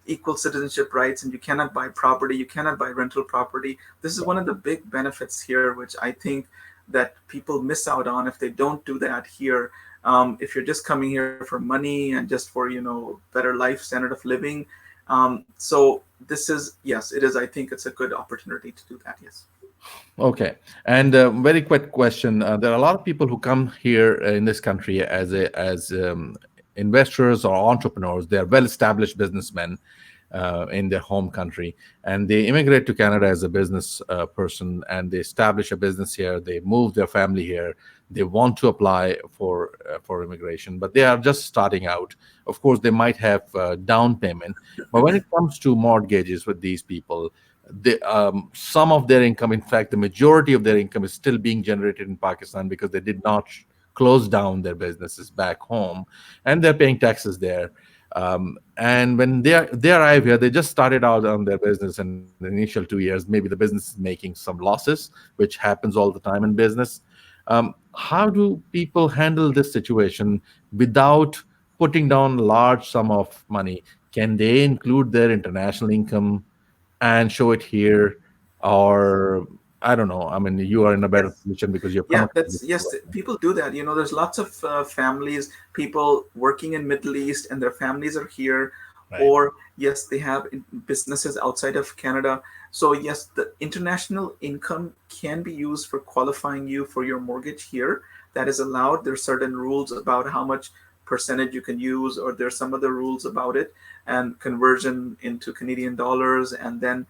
equal citizenship rights, and you cannot buy property, you cannot buy rental property. This is one of the big benefits here, which I think that people miss out on if they don't do that here. If you're just coming here for money and just for better life standard of living. So this is, yes, it is. I think it's a good opportunity to do that. Yes. Okay, and very quick question: there are a lot of people who come here in this country as investors or entrepreneurs. They are well-established businessmen in their home country, and they immigrate to Canada as a business person, and they establish a business here. They move their family here. They want to apply for immigration, but they are just starting out. Of course, they might have down payment, but when it comes to mortgages with these people, some of their income, in fact, the majority of their income is still being generated in Pakistan because they did not close down their businesses back home, and they're paying taxes there. And when they arrive here, they just started out on their business in the initial 2 years. Maybe the business is making some losses, which happens all the time in business. How do people handle this situation without putting down a large sum of money? Can they include their international income and show it here, or I don't know. I mean, you are in a better Yes. position because you've come Yeah, across this that's, yes, situation. people do that. There's lots of families, people working in Middle East, and their families are here, Right. or yes, they have businesses outside of Canada. So yes, the international income can be used for qualifying you for your mortgage here. That is allowed. There's certain rules about how much percentage you can use, or there's some other rules about it, and conversion into Canadian dollars, and then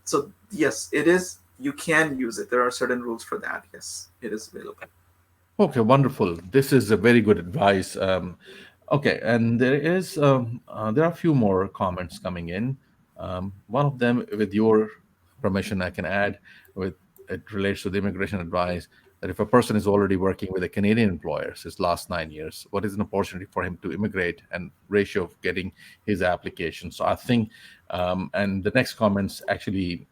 so yes, it is. You can use it. There are certain rules for that. Yes, it is available. Okay, wonderful. This is a very good advice. Okay, and there are a few more comments coming in. One of them, with your permission, I can add. With it relates to the immigration advice that if a person is already working with a Canadian employer since last 9 years, what is an opportunity for him to immigrate and ratio of getting his application? So I think, and the next comments actually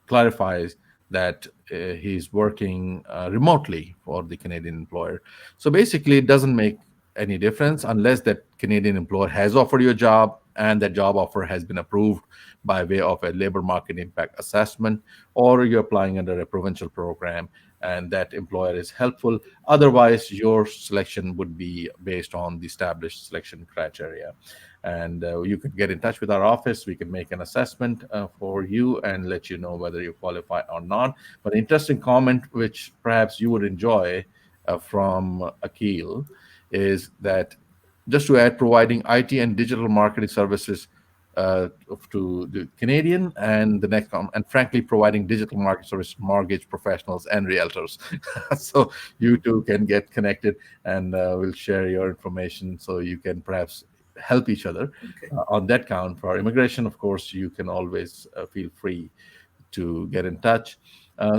clarifies that he's working remotely for the Canadian employer. So basically, it doesn't make any difference unless that Canadian employer has offered you a job and that job offer has been approved by way of a labor market impact assessment, or you're applying under a provincial program and that employer is helpful. Otherwise, your selection would be based on the established selection criteria. And you could get in touch with our office. We can make an assessment for you and let you know whether you qualify or not. But interesting comment, which perhaps you would enjoy from Akil, is that just to add, providing IT and digital marketing services to the Canadian, and the next and frankly providing digital market service mortgage professionals and realtors. So you two can get connected, and we'll share your information so you can perhaps help each other Okay. on that count. For immigration, of course, you can always feel free to get in touch.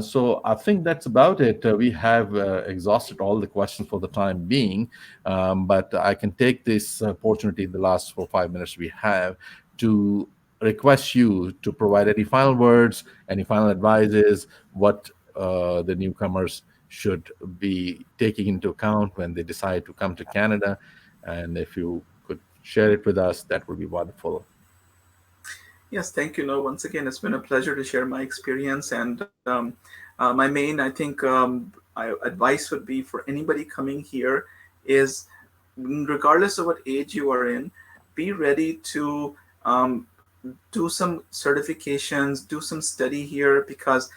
So I think that's about it. We have exhausted all the questions for the time being, but I can take this opportunity in the last 4 or 5 minutes we have to request you to provide any final words, any final advices, what the newcomers should be taking into account when they decide to come to Canada. And if you could share it with us, that would be wonderful. Yes, thank you. No, once again, it's been a pleasure to share my experience. And my main, I think, advice would be for anybody coming here is, regardless of what age you are in, be ready to do some certifications, do some study here, because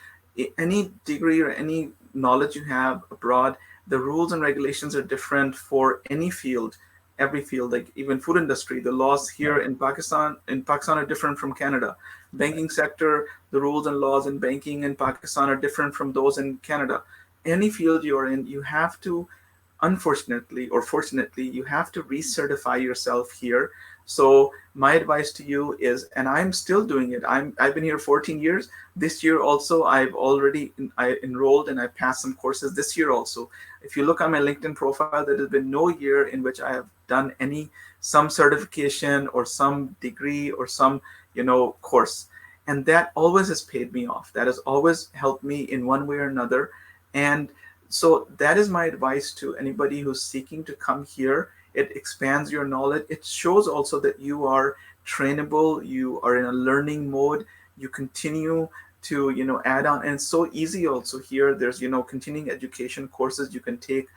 any degree or any knowledge you have abroad, the rules and regulations are different for any field. every field, like even food industry. The laws here in Pakistan are different from Canada. Banking sector, the rules and laws in banking in Pakistan are different from those in Canada. Any field you're in, you have to, unfortunately or fortunately, you have to recertify yourself here. So my advice to you is, and I'm still doing it, I've been here 14 years. This year also I enrolled and I passed some courses this year also. If you look on my LinkedIn profile, there has been no year in which I have done any, some certification or some degree or some, course. And that always has paid me off. That has always helped me in one way or another. And so that is my advice to anybody who's seeking to come here. It expands your knowledge. It shows also that you are trainable, you are in a learning mode, you continue to, add on. And it's so easy also here. There's, continuing education courses you can take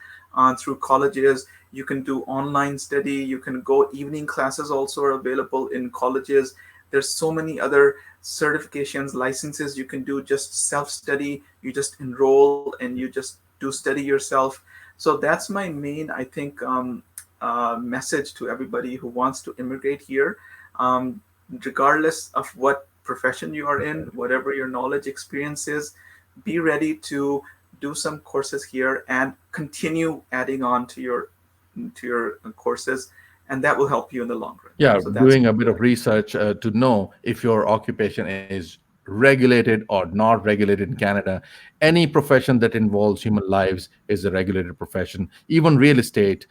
through colleges. You can do online study. You can go, evening classes also are available in colleges. There's so many other certifications, licenses you can do, just self-study. You just enroll and you just do study yourself. So that's my main, I think, message to everybody who wants to immigrate here. Um, Regardless of what profession you are in, whatever your knowledge experience is, be ready to do some courses here and continue adding on to your courses, and that will help you in the long run. Yeah, So that's doing a my bit of advice. research to know if your occupation is regulated or not regulated in Canada. Any profession that involves human lives is a regulated profession. Even real estate,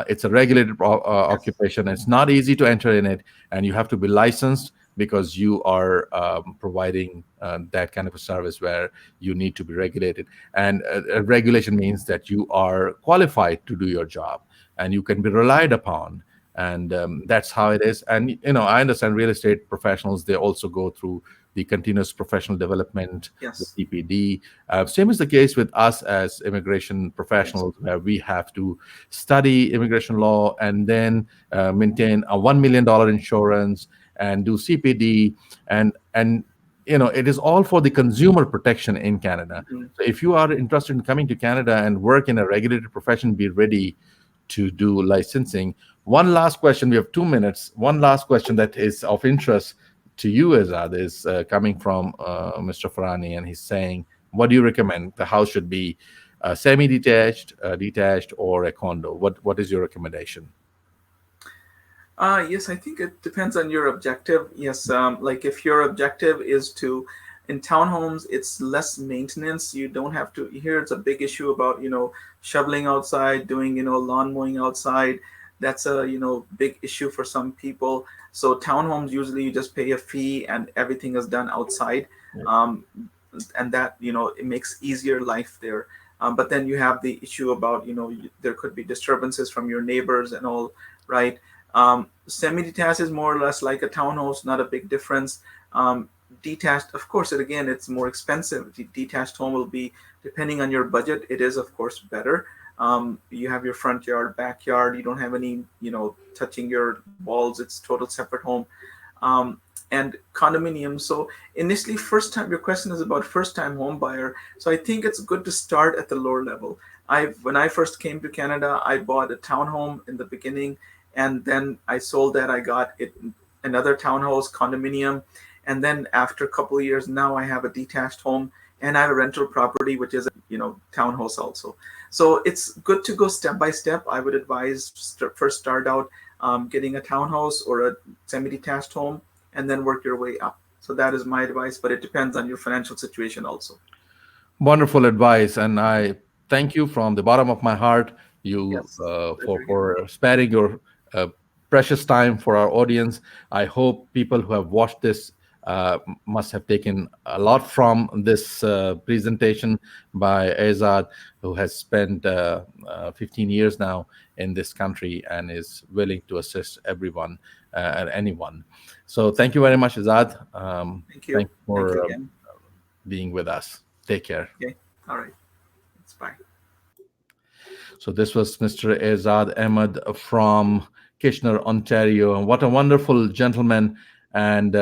it's a regulated Yes. occupation. It's not easy to enter in it, and you have to be licensed because you are providing that kind of a service where you need to be regulated. And regulation means that you are qualified to do your job and you can be relied upon, and that's how it is. And I understand real estate professionals, they also go through the continuous professional development, the Yes. CPD. Same is the case with us as immigration Yes. professionals, where we have to study immigration law and then maintain a $1 million insurance and do CPD, and it is all for the consumer protection in Canada. Mhm. So if you are interested in coming to Canada and work in a regulated profession, be ready to do licensing. One last question. We have 2 minutes. One last question that is of interest to you, Azad, is coming from Mr. Farani, and he's saying, "What do you recommend? The house should be semi-detached, detached, or a condo. What is your recommendation?" Yes, I think it depends on your objective. Yes, like if your objective is to, in townhomes, it's less maintenance. You don't have to, here it's a big issue about, shoveling outside, doing, lawn mowing outside. That's a, big issue for some people. So townhomes, usually you just pay a fee and everything is done outside. Um, and that, it makes easier life there. But then you have the issue about, there could be disturbances from your neighbors and all, right? Semi-detached is more or less like a townhouse, not a big difference. Detached, of course, again, it's more expensive. Detached home will be, depending on your budget, it is of course better. You have your front yard, backyard. You don't have any, touching your walls. It's total separate home. Um, and condominium. So initially, first time, your question is about first time home buyer. So I think it's good to start at the lower level. When I first came to Canada, I bought a townhome in the beginning, and then I sold that. I got it another townhouse condominium, and then after a couple of years, now I have a detached home and I have a rental property which is a townhouse also. So it's good to go step by step. I would advise first start out getting a townhouse or a semi-detached home, and then work your way up. So that is my advice, but it depends on your financial situation also. Wonderful advice, and I thank you from the bottom of my heart. You Yes, for pleasure again. sparing your uh, precious time for our audience. I hope people who have watched this must have taken a lot from this presentation by Azad, who has spent 15 years now in this country and is willing to assist everyone and anyone. So, thank you very much, Azad. Thank you. Thank you Thank you for again. being with us. Take care. Okay. All right. It's bye. So this was Mr. Azad Ahmad from Kitchener, Ontario. And what a wonderful gentleman. And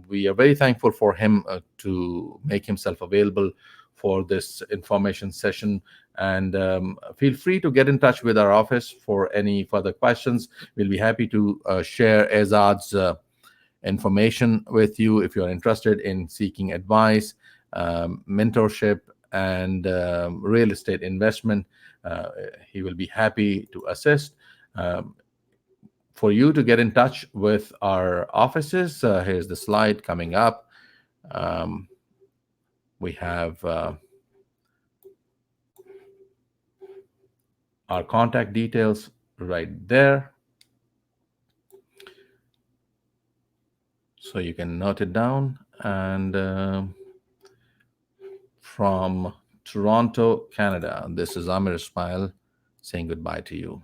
we are very thankful for him to make himself available for this information session. And feel free to get in touch with our office for any further questions. We'll be happy to share Azad's information with you if you're interested in seeking advice, mentorship, and real estate investment. Uh, he will be happy to assist. Um, for you to get in touch with our offices, here's the slide coming up. Um, we have our contact details right there. So you can note it down. And from Toronto, Canada, this is Amir Ismail saying goodbye to you.